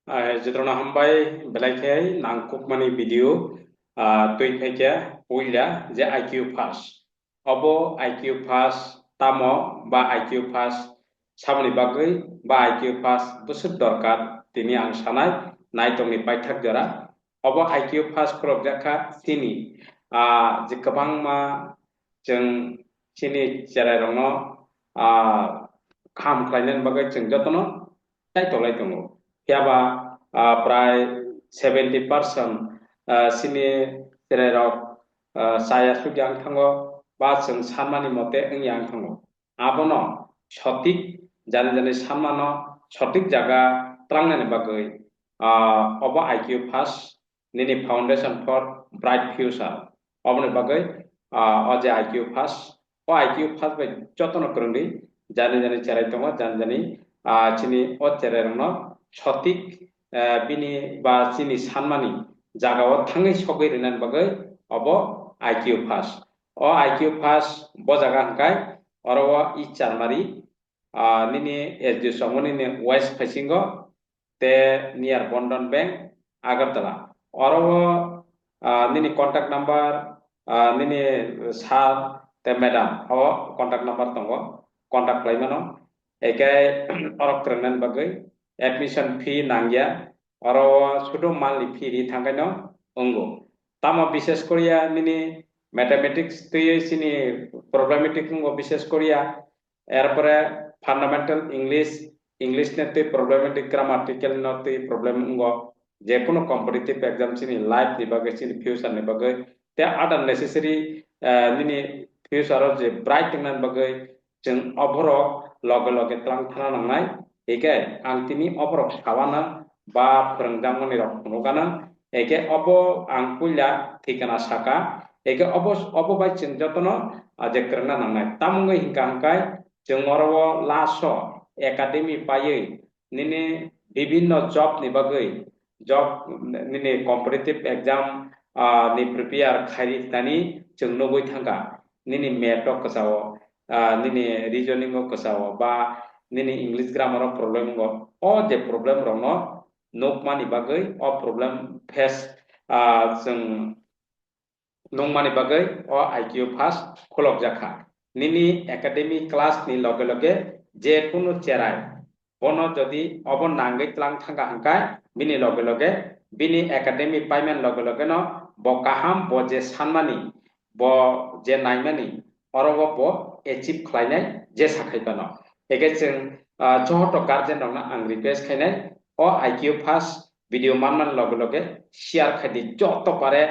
Jadrona hambai belai nangkuk mani video tui phaikya puila je IQ pass obo IQ pass tamo ba IQ pass samani bagui ba IQ pass busuk dorkar tini ang sanai naitongni paithak jara obo IQ pass krok jaka sini je kabang ma jeng sini cherai rongno kham khlainen bagai jeng jotono tai tolai tongo Yaba প্রায় 70% sini tererok saya sudyang thango ba जों सानमानि मते yang thango abono সঠিক জানি জানি সানমানো সঠিক জায়গা ত্রাংনানি বাগৈ অব আইকিউ ফার্স্ট নিনি ফাউন্ডেশন ফর ব্রাইট ফিউচার অবনি বাগৈ অজে আইকিউ ফার্স্ট ও আইকিউ ফার্স্ট বাই যতন করুনি জানি জানি চেরাই দङ জানি জানি চিনি ও চেরাই রংनो সঠিক বিনি বা চিনি সানমানি জাগাও থাङै सगै रिनान बागै अब आइकिउ फास o IQ फास bo jaga hangkai oro I charmari nini SDO somoni ni west facing te near Bandhan Bank Agartala oro nini contact number nini sir te madam o contact number tongo contact laimano ekai orok trenan bagai admission fee nangya oro sudo monthly fee ri thangkaino ongo tamo বিশেষ করিয়া nini mathematics তুই sini problematic ngo বিশেষ করিয়া এরপরে fundamental English নে তুই problematic grammatical ন তুই problem ngo যে কোনো কম্পিটিটিভ এক্সাম sini লাইফ নিবাগে sini ফিউচার নিবাগে তে আদার নেসেসারি nini ফিউচার যে ব্রাইট nan bagai जों अबरक लगे लगे tlang thana nangnai eke ang tini oborok sawana ba फोरोंजामनि rok nugana eke obo ang puila thikana saka eke obo bai जों jotono je krena nangnai tamungai hingka hangkai जों oro laso academy paye nini বিভিন্ন job ni bagai job nini competitive exam ni prepare khairi tani जों nugui thangka nini metok kasao nini reasoning kasao ba nini english grammar problem go o je problem rono nokmani bagai o problem face जों nongmani bagai o IQ pass kholok jakha nini academy class ni loge loge je kono cherai bono jodi obon nangai tlang thanga hangkai bini loge loge bini academy payment loge loge no bo kaham bo je sanmani bo je naimani orobo bo achieve khlainai je sakhaibano ege जों joto guardian rokna ang request khainai o IQ pass video manman loge loge share khadi joto pare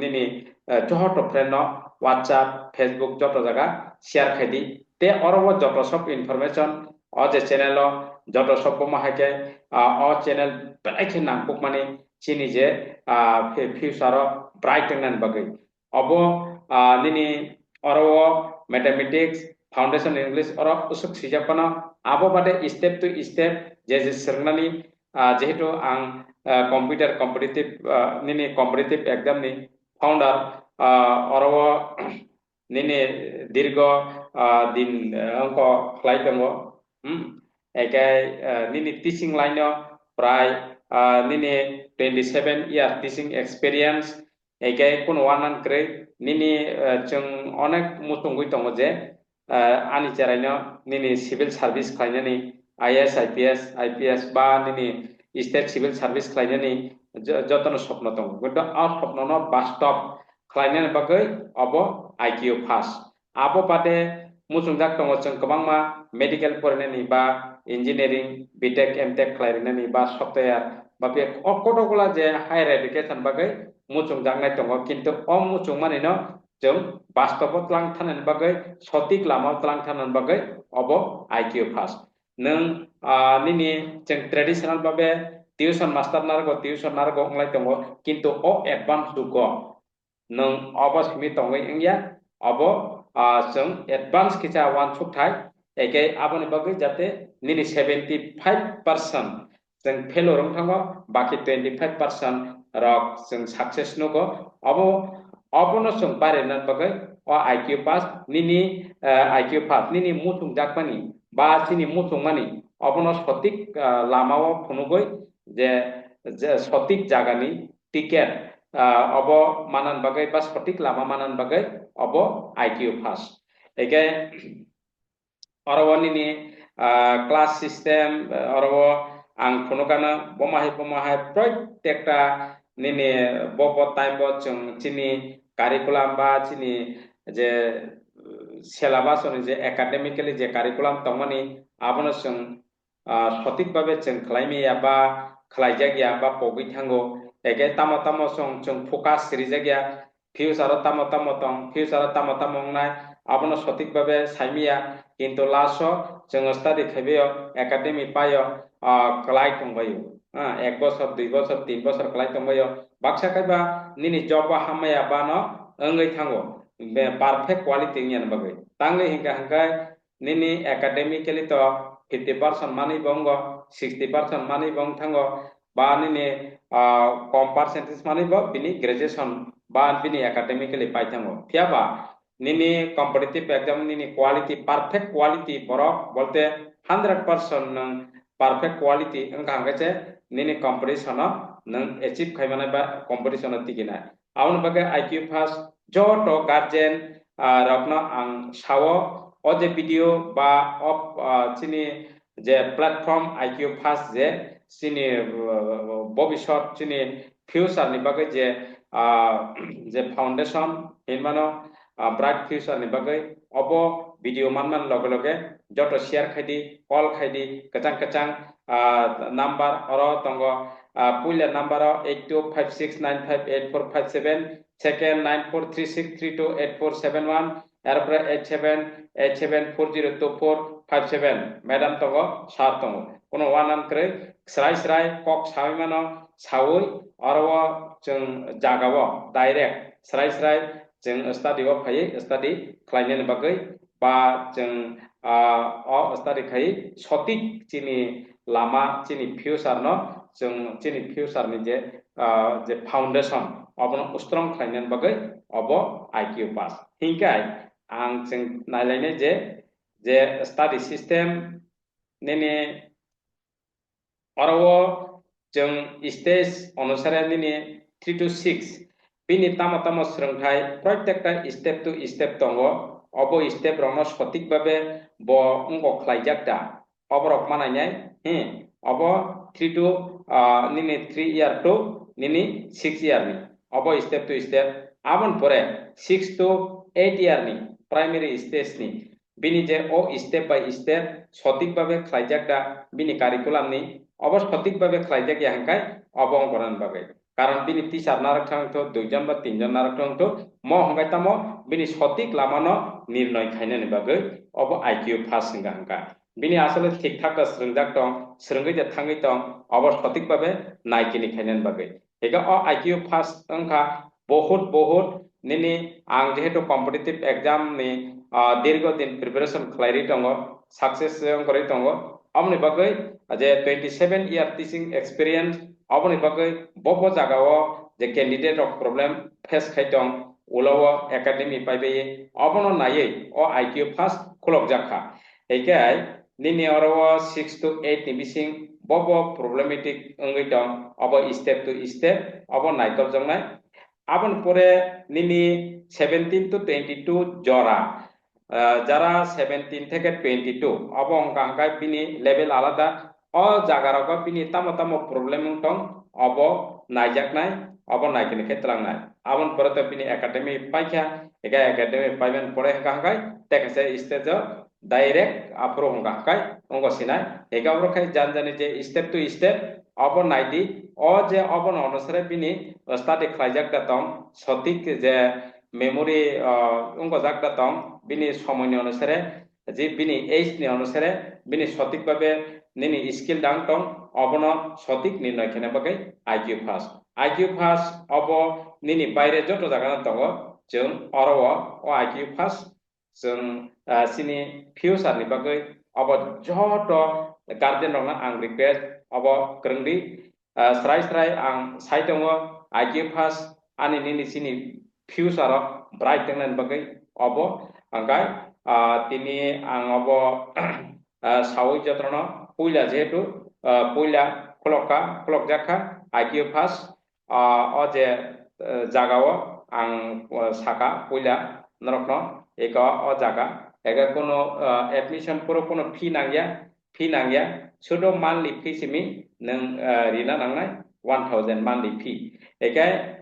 nini joto friend no WhatsApp Facebook joto jaga share khadi te orobo joto sob information o je channel joto sob ma hake o channel belai nang pukmani chini je future bright nan bagai obo nini orobo mathematics foundation english oro usuk sijakana abo bade step to step je sernani jehetu ang computer competitive nini competitive exam ni founder oro nini dirgo din angko khlai tongo ekai nini teaching line prai nini 27 year teaching experience ekai kun wanan kre nini जों अनेक मुतुंगui tongo je ani charaino nini civil service khlainani IS IPS ba nini state civil service khlainani jotono swapno tongo কিন্তু আর স্বপ্ন no বাস্তব khlainani bagai obo IQ pass abo pate musungjak tongo जों kobangma medical porinani ba engineering BTech MTech khlainani ba software ba be okotokula je higher education bagai musungjak tongo কিন্তু o musungmani no जों बास्तव tlang thanan bagai sotik lama tlang thanan bagai obo IQ pass nang nini जों traditional babe tuition master nargo nglai tongo কিন্তু o advance dugo nang obo simi tongai engya obo जों advance kicha one sukthai eke aboni bagai jate nini 75% जों fail rong thango baki 25% rok जों success nugo obo obono जों barenan bagai o IQ pass nini IQ pass nini mutung jakmani ba sini mutung mani obono sotik lamao phunugoi যে সঠিক জায়গানি ticket of মানান বাগৈ বা সঠিক লামা মানান বাগৈ অব আইকিউ ফার্স্ট একে অরবনিনি ক্লাস সিস্টেম অরব আং ফোনকানা বমাহাই প্রত্যেকটা নিনি বব টাইম বচং চিনি কারিকুলাম বা চিনি যে সিলেবাস যে একাডেমিক্যালি যে কারিকুলাম তংমানি আবনো जों সঠিকভাবে जों খালাইমিয়া বা খালাইজাগিয়া বা পগৈ থাঙ্গো একে তামো তামো जों ফোকাস সিরিজাগিয়া ফিউচারত তামো তামো তং ফিউচারত তামো তামো নাই আবনো সঠিকভাবে সাইমিয়া কিন্তু লাস্ট जों স্টাডি খাইবেও একাডেমি পাইও ক্লাই তংবায়ো এক বছর 2 বছর 3 বছর ক্লাই তংবায়ো বাক্সা খাইবা নিনি জব হামায়া বানো ওঙ্গৈ থাঙ্গো পারফেক্ট কোয়ালিটি নিয়ান বাগৈ তাঙ্গৈ হিंगा हांगाय निनी एकाडेमिकली तो 50% मानी बंगो 60% मानी बंग थांगो बा निनी कम परसेंटेज मानी बो बिनी ग्रेजुएशन बा बिनी एकाडेमिकली पाइ थांगो थियाबा निनी कम्पिटिटिव एग्जाम निनी क्वालिटी परफेक्ट क्वालिटी बरक बोलते 100% नों परफेक्ट क्वालिटी ओंखा हांगाचे निनी कम्पिटिशन नों अचिव खाइमानाय बा कम्पिटिशन टिकिनाय आउन बागे आईक्यू फार्स्ट जट गार्जेन रखना आं सावो ओ जे भिडियो बा अफ चिनी जे प्लेटफर्म आईक्यू फार्स्ट चिनी भविष्यत चिनी फ्यूचर नि बागै जे फाउंडेशन हिनमानो ब्राइट फ्यूचर नि बागै अबो भिडियो मानमान लगे लगे जट शेयर खाइदी कल खाइदी कचां कचां नाम्बार अरो तंगो पुइला नाम्बार 8256958457 सेकेंड 9436328471 एरप्रे 8787402457 मैडम तंगो सार तंगो कोनो वानान करे स्राय स्राय कक साविमानो सावै अरव जों जागाव डाइरेक्ट स्राय स्राय जों स्टाडि अफ फायै स्टाडि खालायनो बागै बा जों स्टाडि खायै सटिक चिनि लामा चिनि फ्यूचर न जों चिनि फ्यूचर नि जे फाउंडेशन अबनो स्ट्रंग खालायनो बागै अब आईक्यू पास हिंकाय आं जों नायलायनो जे स्टाडि सिस्टेम निनि अरव जों स्टेज अनुसारे निनि 3 to 6 बिनि तामा तामा सोलोंथाय प्रत्येकटा स्टेप टू स्टेप दंगो अब स्टेप रंनो सटिक भाबे ब अंग खलायजाकदा अबरक मानायनाय अब 3 to निनि 3 year to निनि 6 year नि अब स्टेप टू स्टेप आबन परे 6 to 8 year नि प्राइमरी स्टेज नि बिनि जे ओ स्टेप बाय स्टेप सटिक भाबे खलायजाकदा बिनि कारिकुलाम नि अब सटिक भाबे खलायजागिया हांकाय अब अंगरान बागै कारण बिनि टीचार नारक तो 2 जन बा 3 जन नारक तो म हंगाय तामो बिनि सटिक लामानो निर्णय खायनो बागै अब आईक्यू पास हिंगा हांका बिनि आसले ठीक ठाक स्रंजाक दं स्रंगै जे थांगै दं अब सटिक भाबे नायकिनि खायनो बागै हेगा अ आईक्यू पास अंका बहुत निनि आं जेहेतु कम्पिटिटिव एग्जाम नि दीर्घ दिन प्रिपारेशन खालायरि दङ सक्सेस करे दङ अमनि बागै जे 27 year टीचिंग एक्सपीरियंस अबनि बागै बबो जागाव जे कैंडिडेट ऑफ प्रॉब्लम फेस खायदं उलाव एकेडमी पाइबे अबनो नायै अ आईक्यू फार्स्ट खुलक जाखा एकाय निनि अरव 6 to 8 नि बिसिं बबो प्रॉब्लमेटिक अंगै दं अब स्टेप टू स्टेप अब नायतब जंनाय आबन परे निनि 17 to 22 जरा যারা 17 থেকে 22 अब अंका बिनि लेभेल आलादा अ जागाराव बिनि तामो तामो प्रॉब्लेम दं अब नायजाकनाय अब नायकिनि खेतलांनाय आबन परत बिनि एकाडेमी पाइखा एगा एकाडेमी पाइबेन परे हांकाय तेकसे स्टेज डाइरेक्ट आपरो हांकाय अंगसिना एगा रखाय जानजानि जे स्टेप टू स्टेप अब नायदि अ जे अब अनुसारे बिनि स्टाडि खालायजाकदा दं सटिक जे मेमोरी अंग जाकदा दं बिनि समयनि अनुसारे जे बिनि एज नि अनुसारे बिनि सटिक भाबे निनि स्किल दां दं अबनो सटिक निर्णय खेने बागै आईक्यू पास अब निनि बायरे जत जागाना दङ जों अरव अ आईक्यू पास जों सिनि फ्यूचर नि बागै अब जत गार्जेन रंना आं रिक्वेस्ट अब ग्रोंदि स्राय स्राय आं साइ दङ आईक्यू पास आनि निनि सिनि फ्यूचर ब्राइट दंनाय बागै अब आंगाय तिनि आं अब सावै जत्रन पुइला जेहेतु पुइला khulok jakha IQ first o je jagao ang saka puila norokno eko o jaga ega kono admission puro kono fee nangya sudo monthly fee simi nang rina nangnai 1000 monthly fee ekai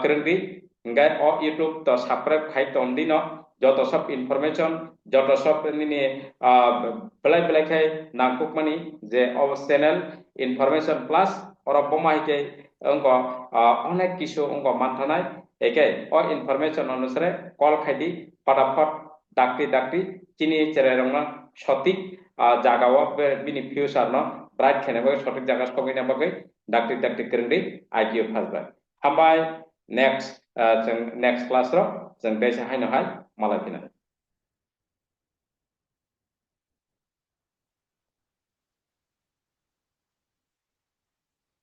krengdi ngai o YouTube to subscribe khai tomdi no joto sab information joto sab nini belai khai nangkuk mani je o channel information plus oro bomai ke angko onek kisu angko mantanai ekai o information onusare call khaidi patapot dakti chini chererongna সঠিক জায়গাও বিনি future ন bright খেনেবে সঠিক জায়গা সকিনা বাকে dakti কেন্দ্রি IQ ফাসবা হামবাই next class র जों बे हाय मालाय